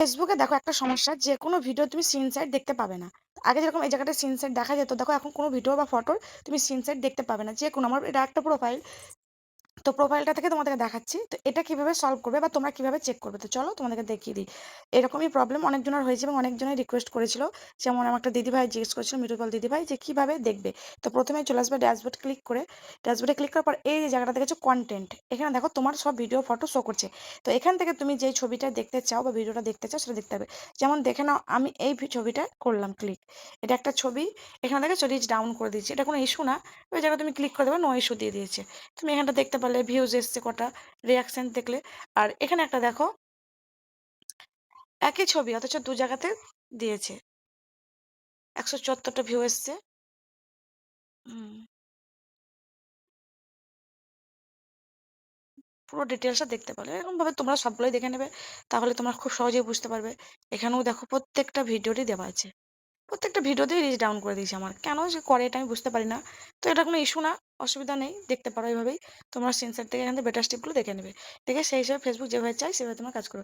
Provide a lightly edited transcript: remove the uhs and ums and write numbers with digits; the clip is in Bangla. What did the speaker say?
ফেসবুকে দেখো একটা সমস্যা, যে কোনো ভিডিও তুমি সিন সাইড দেখতে পাবে না। আগে যেরকম এই জায়গাটা সিন সাইড দেখা যেত, দেখো এখন কোনো ভিডিও বা ফটোর তুমি সিন সাইড দেখতে পাবে না। যে কোনো, আমার এটা একটা প্রোফাইল, তো প্রোফাইলটা থেকে তোমাদেরকে দেখাচ্ছি। তো এটা কিভাবে সলভ করবে বা তোমরা কিভাবে চেক করবে, তো চলো তোমাদেরকে দেখিয়ে দিই। এরকমই প্রবলেম অনেকজনের হয়েছে এবং অনেকজনই রিকোয়েস্ট করেছিল। যেমন আমার একটা দিদিভাই জিজ্ঞেস করেছিল, মিঠুপাল দিদিভাই, যে কিভাবে দেখবে। তো প্রথমে চলে আসবে ড্যাশবোর্ড, ক্লিক করে ড্যাশবোর্ডে ক্লিক করার পর এই যে জায়গাটা দেখেছো কন্টেন্ট, এখানে দেখো তোমার সব ভিডিও ফটো শো করছে। তো এখান থেকে তুমি যেই ছবিটা দেখতে চাও বা ভিডিওটা দেখতে চাও সেটা দেখতে হবে। যেমন দেখে নাও, আমি এই ছবিটা করলাম ক্লিক, এটা একটা ছবি। এখানে দেখেছো রিচ ডাউন করে দিচ্ছি, এটা কোনো ইস্যু না। ওই জায়গায় তুমি ক্লিক করে দেবে, নো ইস্যু দিয়ে দিয়েছে। তুমি এখানটা দেখতে পারলে ভিউজ এসছে কটা, রিয়াকশন দেখলে। আর এখানে একটা দেখো, একই ছবি অথচ দু জায়গাতে দিয়েছে, 174টা ভিউ এসছে। হুম, পুরো ডিটেলসটা দেখতে পারবে। এরকম ভাবে তোমরা সবগুলোই দেখে নেবে, তাহলে তোমরা খুব সহজেই বুঝতে পারবে। এখানেও দেখো প্রত্যেকটা ভিডিওরই দেওয়া আছে, প্রত্যেকটা ভিডিওতেই রিচ ডাউন করে দিয়েছে। আমার কেন যে করে এটা আমি বুঝতে পারি না। তো এটা কোনো ইস্যু না, অসুবিধা নেই, দেখতে পারো এইভাবেই। তোমরা সেন্সার থেকে এখান থেকে বেটার স্টেপগুলো দেখে নেবে, দেখে সেই হিসাবে ফেসবুক যেভাবে চাই সেভাবে তোমরা কাজ করো।